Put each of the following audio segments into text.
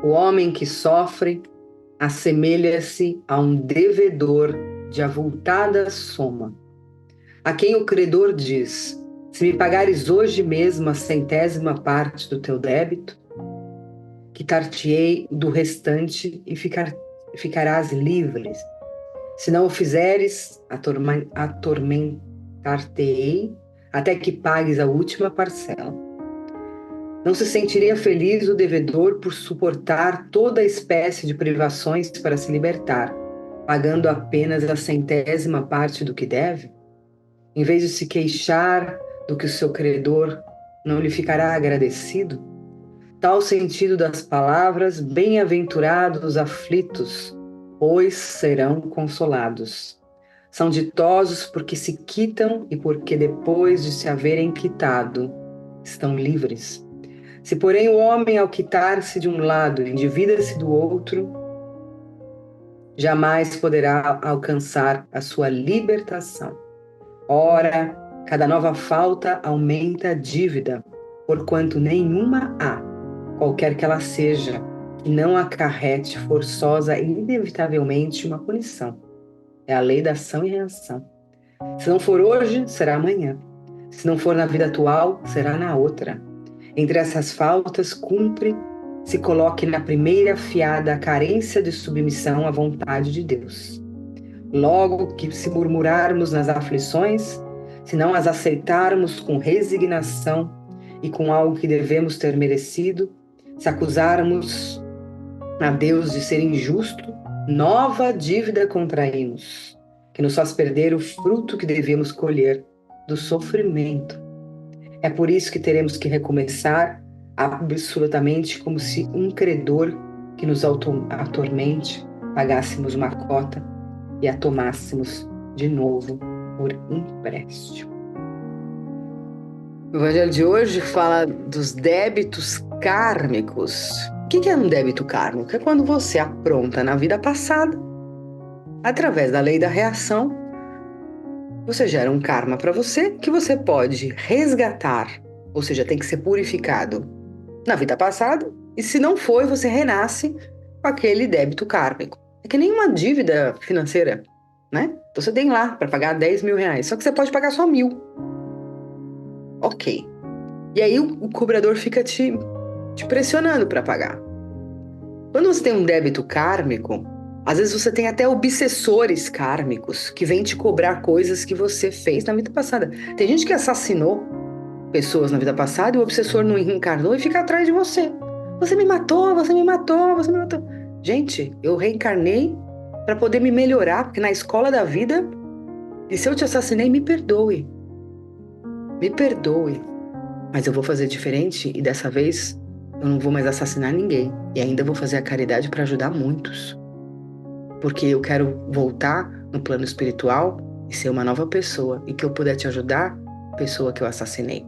O homem que sofre assemelha-se a um devedor de avultada soma, a quem o credor diz: se me pagares hoje mesmo a 100ª parte do teu débito, quitar-te-ei do restante e ficarás livre. Se não o fizeres, atormentar-te-ei até que pagues a última parcela. Não se sentiria feliz o devedor por suportar toda espécie de privações para se libertar, pagando apenas a 100ª parte do que deve? Em vez de se queixar do que o seu credor não lhe ficará agradecido? Tal sentido das palavras: bem-aventurados os aflitos, pois serão consolados. São ditosos porque se quitam e porque depois de se haverem quitado, estão livres. Se, porém, o homem, ao quitar-se de um lado, endivida-se do outro, jamais poderá alcançar a sua libertação. Ora, cada nova falta aumenta a dívida, porquanto nenhuma há, qualquer que ela seja, que não acarrete forçosa e inevitavelmente uma punição. É a lei da ação e reação. Se não for hoje, será amanhã. Se não for na vida atual, será na outra. Entre essas faltas, cumpre se coloque na primeira fiada a carência de submissão à vontade de Deus. Logo que se murmurarmos nas aflições, se não as aceitarmos com resignação e com algo que devemos ter merecido, se acusarmos a Deus de ser injusto, nova dívida contraímos, que nos faz perder o fruto que devemos colher do sofrimento. É por isso que teremos que recomeçar absolutamente como se um credor que nos atormente pagássemos uma cota e a tomássemos de novo por empréstimo. O Evangelho de hoje fala dos débitos kármicos. O que é um débito kármico? É quando você apronta na vida passada, através da lei da reação, você gera um karma para você que você pode resgatar, ou seja, tem que ser purificado na vida passada, e se não foi, você renasce com aquele débito kármico. É que nem uma dívida financeira, né? Então você tem lá para pagar 10 mil reais, só que você pode pagar só 1.000. Ok. E aí o cobrador fica te pressionando para pagar. Quando você tem um débito kármico, às vezes você tem até obsessores kármicos que vêm te cobrar coisas que você fez na vida passada. Tem gente que assassinou pessoas na vida passada e o obsessor não reencarnou e fica atrás de você. Você me matou, você me matou, você me matou. Gente, eu reencarnei para poder me melhorar, porque na escola da vida, e se eu te assassinei, me perdoe. Me perdoe. Mas eu vou fazer diferente e dessa vez eu não vou mais assassinar ninguém. E ainda vou fazer a caridade para ajudar muitos. Porque eu quero voltar no plano espiritual e ser uma nova pessoa. E que eu puder te ajudar, pessoa que eu assassinei.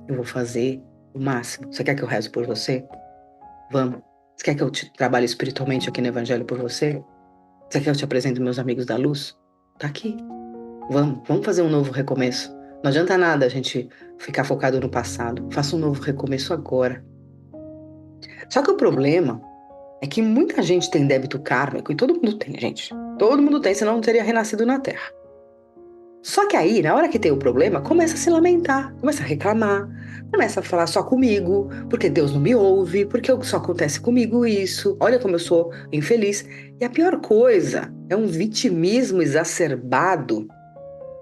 Eu vou fazer o máximo. Você quer que eu rezo por você? Vamos. Você quer que eu te trabalhe espiritualmente aqui no Evangelho por você? Você quer que eu te apresente meus amigos da luz? Tá aqui. Vamos fazer um novo recomeço. Não adianta nada a gente ficar focado no passado. Faça um novo recomeço agora. Só que o problema é que muita gente tem débito kármico, e todo mundo tem, gente. Todo mundo tem, senão não teria renascido na Terra. Só que aí, na hora que tem o problema, começa a se lamentar, começa a reclamar, começa a falar só comigo, porque Deus não me ouve, porque só acontece comigo isso, olha como eu sou infeliz. E a pior coisa é um vitimismo exacerbado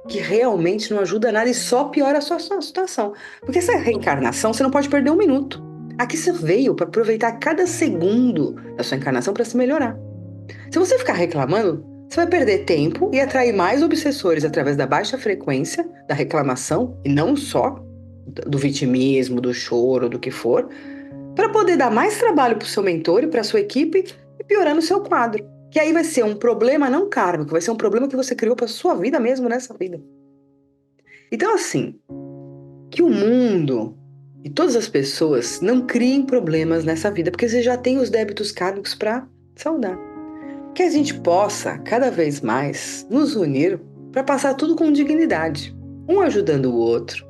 que realmente não ajuda nada e só piora a sua situação. Porque essa reencarnação, você não pode perder um minuto. Aqui você veio para aproveitar cada segundo da sua encarnação para se melhorar. Se você ficar reclamando, você vai perder tempo e atrair mais obsessores através da baixa frequência da reclamação, e não só do vitimismo, do choro, do que for, para poder dar mais trabalho para o seu mentor e para a sua equipe e piorando o seu quadro. Que aí vai ser um problema não kármico, vai ser um problema que você criou para sua vida mesmo nessa vida. Então, assim, que o mundo e todas as pessoas não criem problemas nessa vida, porque você já tem os débitos kármicos para saldar. Que a gente possa, cada vez mais, nos unir para passar tudo com dignidade, um ajudando o outro.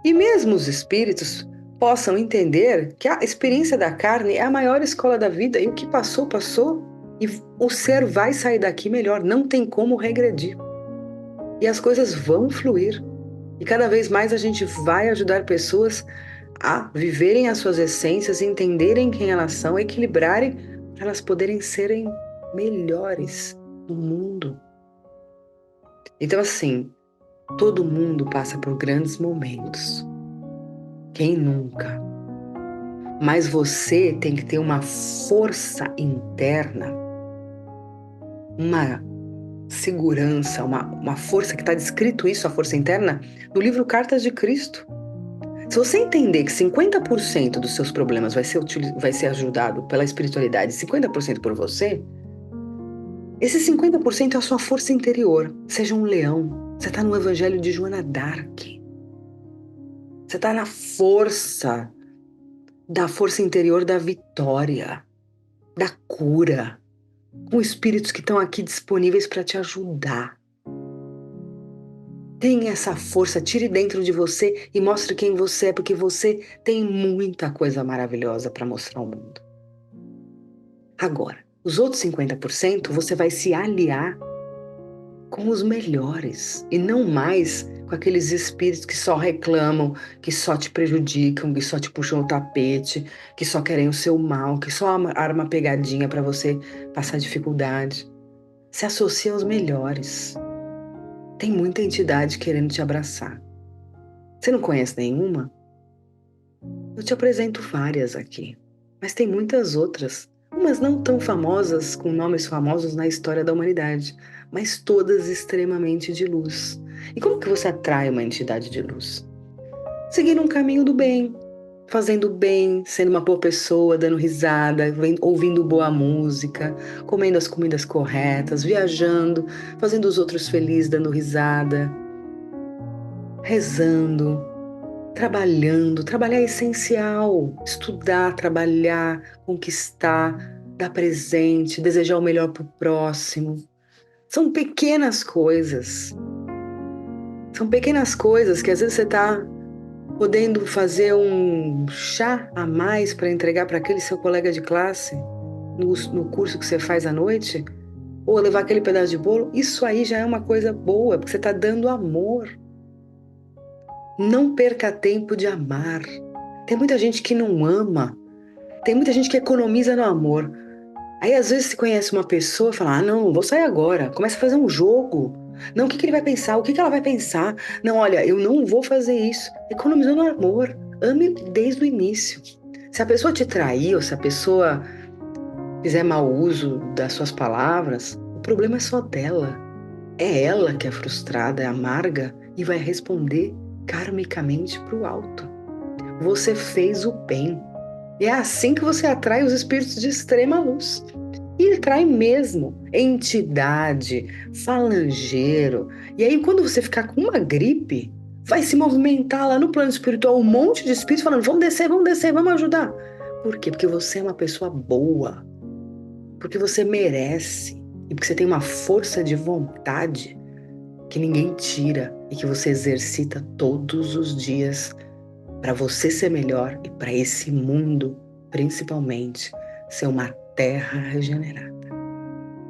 E mesmo os espíritos possam entender que a experiência da carne é a maior escola da vida e o que passou, passou. E o ser vai sair daqui melhor, não tem como regredir. E as coisas vão fluir. E cada vez mais a gente vai ajudar pessoas a viverem as suas essências, entenderem quem elas são, equilibrarem, para elas poderem serem melhores no mundo. Então, assim, todo mundo passa por grandes momentos. Quem nunca? Mas você tem que ter uma força interna, uma segurança, uma força que está descrito isso, a força interna, no livro Cartas de Cristo. Se você entender que 50% dos seus problemas vai ser ajudado pela espiritualidade, 50% por você, esse 50% é a sua força interior. Seja um leão. Você está no Evangelho de Joana d'Arc. Você está na força da força interior da vitória, da cura, com espíritos que estão aqui disponíveis para te ajudar. Tenha essa força, tire dentro de você e mostre quem você é, porque você tem muita coisa maravilhosa para mostrar ao mundo. Agora, os outros 50% você vai se aliar com os melhores e não mais com aqueles espíritos que só reclamam, que só te prejudicam, que só te puxam o tapete, que só querem o seu mal, que só arma pegadinha para você passar dificuldade. Se associa aos melhores. Tem muita entidade querendo te abraçar. Você não conhece nenhuma? Eu te apresento várias aqui, mas tem muitas outras, umas não tão famosas, com nomes famosos na história da humanidade, mas todas extremamente de luz. E como que você atrai uma entidade de luz? Seguindo um caminho do bem, fazendo bem, sendo uma boa pessoa, dando risada, ouvindo boa música, comendo as comidas corretas, viajando, fazendo os outros felizes, dando risada, rezando, trabalhando. Trabalhar é essencial. Estudar, trabalhar, conquistar, dar presente, desejar o melhor para o próximo. São pequenas coisas. São pequenas coisas que às vezes você está podendo fazer um chá a mais para entregar para aquele seu colega de classe no curso que você faz à noite, ou levar aquele pedaço de bolo. Isso aí já é uma coisa boa, porque você está dando amor. Não perca tempo de amar. Tem muita gente que não ama. Tem muita gente que economiza no amor. Aí às vezes você conhece uma pessoa e fala, não, vou sair agora. Começa a fazer um jogo. Não, o que ele vai pensar? O que ela vai pensar? Não, olha, eu não vou fazer isso. Economizando amor. Ame desde o início. Se a pessoa te trair ou se a pessoa fizer mau uso das suas palavras, o problema é só dela. É ela que é frustrada, é amarga e vai responder karmicamente para o alto. Você fez o bem. E é assim que você atrai os espíritos de extrema luz. E ele trai mesmo entidade, falangeiro. E aí, quando você ficar com uma gripe, vai se movimentar lá no plano espiritual um monte de espíritos falando: vamos descer, vamos ajudar. Por quê? Porque você é uma pessoa boa. Porque você merece. E porque você tem uma força de vontade que ninguém tira e que você exercita todos os dias para você ser melhor e para esse mundo, principalmente, ser uma terra regenerada.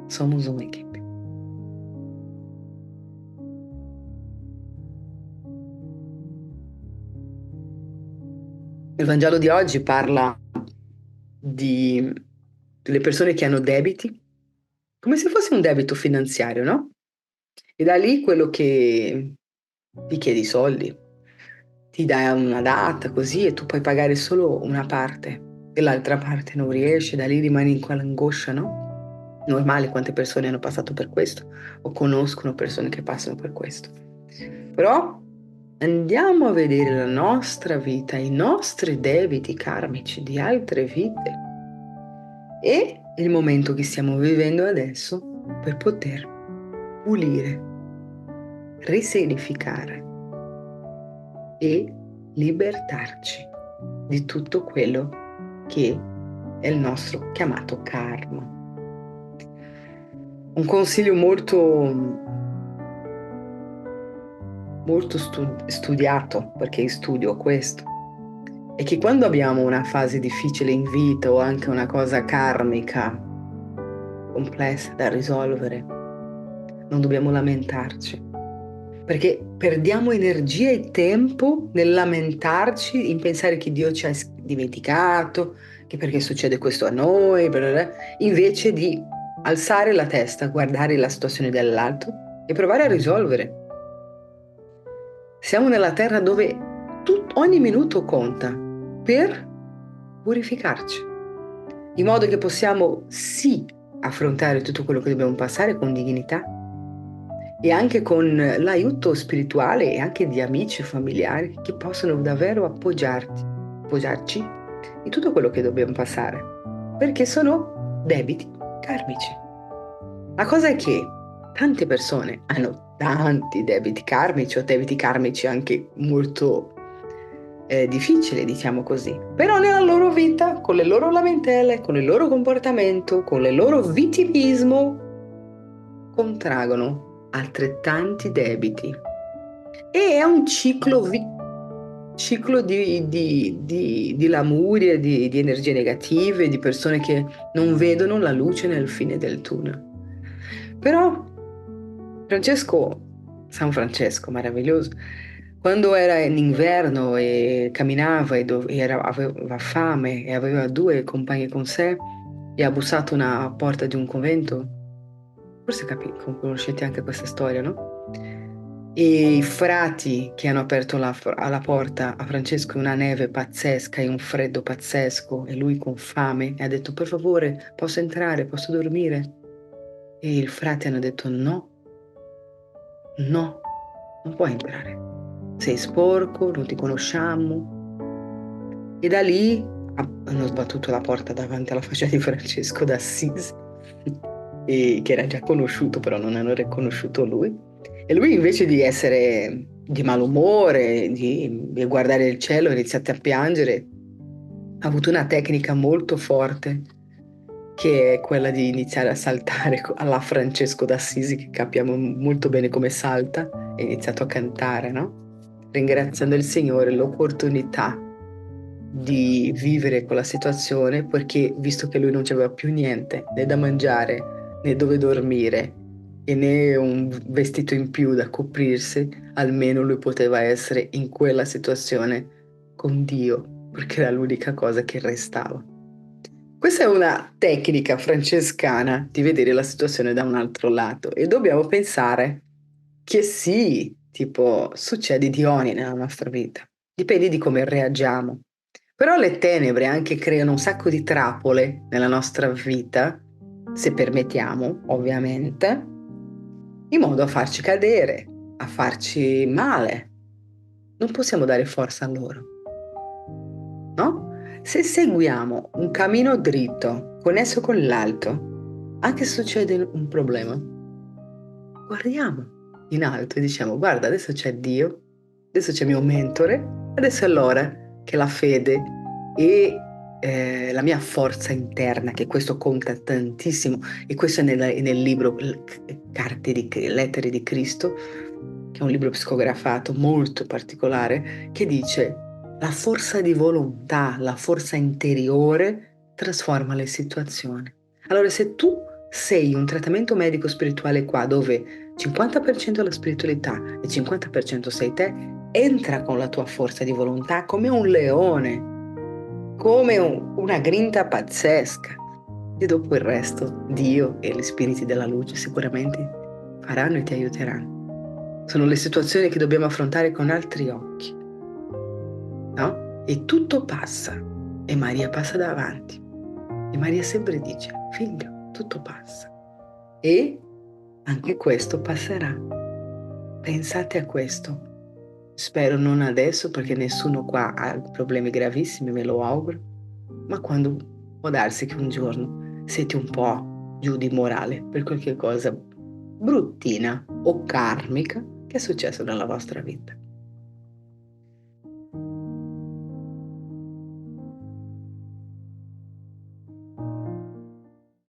Somos uma equipe. Il Vangelo di oggi parla delle persone che hanno debiti, come se fosse un debito finanziario, no? E da lì quello che ti chiede i soldi, ti dà una data così e tu puoi pagare solo una parte e l'altra parte non riesci, da lì rimani in quell'angoscia, no? Normale, quante persone hanno passato per questo o conoscono persone che passano per questo. Però andiamo a vedere la nostra vita, i nostri debiti karmici di altre vite e il momento che stiamo vivendo adesso per poter pulire, risignificare e libertarci di tutto quello che è il nostro chiamato karma. Un consiglio molto studiato, perché studio questo, è che quando abbiamo una fase difficile in vita o anche una cosa karmica complessa da risolvere, non dobbiamo lamentarci, perché perdiamo energia e tempo nel lamentarci, in pensare che Dio ci ha dimenticato, che perché succede questo a noi, bla bla bla, invece di alzare la testa, guardare la situazione dall'alto e provare a risolvere. Siamo nella terra dove ogni minuto conta per purificarci, in modo che possiamo sì affrontare tutto quello che dobbiamo passare con dignità e anche con l'aiuto spirituale e anche di amici e familiari che possono davvero appoggiarci in tutto quello che dobbiamo passare, perché sono debiti karmici. La cosa è che tante persone hanno tanti debiti karmici o debiti karmici anche molto difficili, diciamo così, però nella loro vita, con le loro lamentele, con il loro comportamento, con il loro vittimismo, contraggono altrettanti debiti. E è un ciclo di lamurie, di energie negative, di persone che non vedono la luce nel fine del tunnel. Però San Francesco, meraviglioso, quando era in inverno e camminava aveva fame e aveva due compagni con sé e ha bussato una porta di un convento, forse conoscete anche questa storia, no? E i frati che hanno aperto la porta a Francesco, una neve pazzesca e un freddo pazzesco, e lui con fame, e ha detto: per favore, posso entrare, posso dormire? E i frati hanno detto: no, no, non puoi entrare. Sei sporco, non ti conosciamo. E da lì hanno sbattuto la porta davanti alla faccia di Francesco d'Assisi, che era già conosciuto, però non hanno riconosciuto lui. E lui, invece di essere di malumore, di guardare il cielo, ha iniziato a piangere, ha avuto una tecnica molto forte, che è quella di iniziare a saltare alla Francesco d'Assisi, che capiamo molto bene come salta, e ha iniziato a cantare, no? Ringraziando il Signore l'opportunità di vivere quella situazione, perché visto che lui non aveva più niente, né da mangiare, né dove dormire, e né un vestito in più da coprirsi, almeno lui poteva essere in quella situazione con Dio, perché era l'unica cosa che restava. Questa è una tecnica francescana di vedere la situazione da un altro lato, e dobbiamo pensare che sì, tipo, succede di ogni nella nostra vita, dipende di come reagiamo. Però le tenebre anche creano un sacco di trappole nella nostra vita, se permettiamo, ovviamente, in modo a farci cadere, a farci male. Non possiamo dare forza a loro, no? Se seguiamo un cammino dritto, connesso con l'alto, anche se succede un problema, guardiamo in alto e diciamo: guarda, adesso c'è Dio, adesso c'è il mio mentore, adesso è l'ora che la fede e la mia forza interna, che questo conta tantissimo, e questo è nel libro Lettere di Cristo, che è un libro psicografato molto particolare, che dice: la forza di volontà, la forza interiore trasforma le situazioni. Allora, se tu sei un trattamento medico spirituale qua, dove 50% è la spiritualità e 50% sei te, entra con la tua forza di volontà come un leone, come una grinta pazzesca, e dopo il resto Dio e gli spiriti della luce sicuramente faranno e ti aiuteranno. Sono le situazioni che dobbiamo affrontare con altri occhi, no? E tutto passa, e Maria passa davanti, e Maria sempre dice: figlio, tutto passa, e anche questo passerà. Pensate a questo. Spero non adesso, perché nessuno qua ha problemi gravissimi, me lo auguro, ma quando può darsi che un giorno siete un po' giù di morale per qualche cosa bruttina o karmica che è successo nella vostra vita.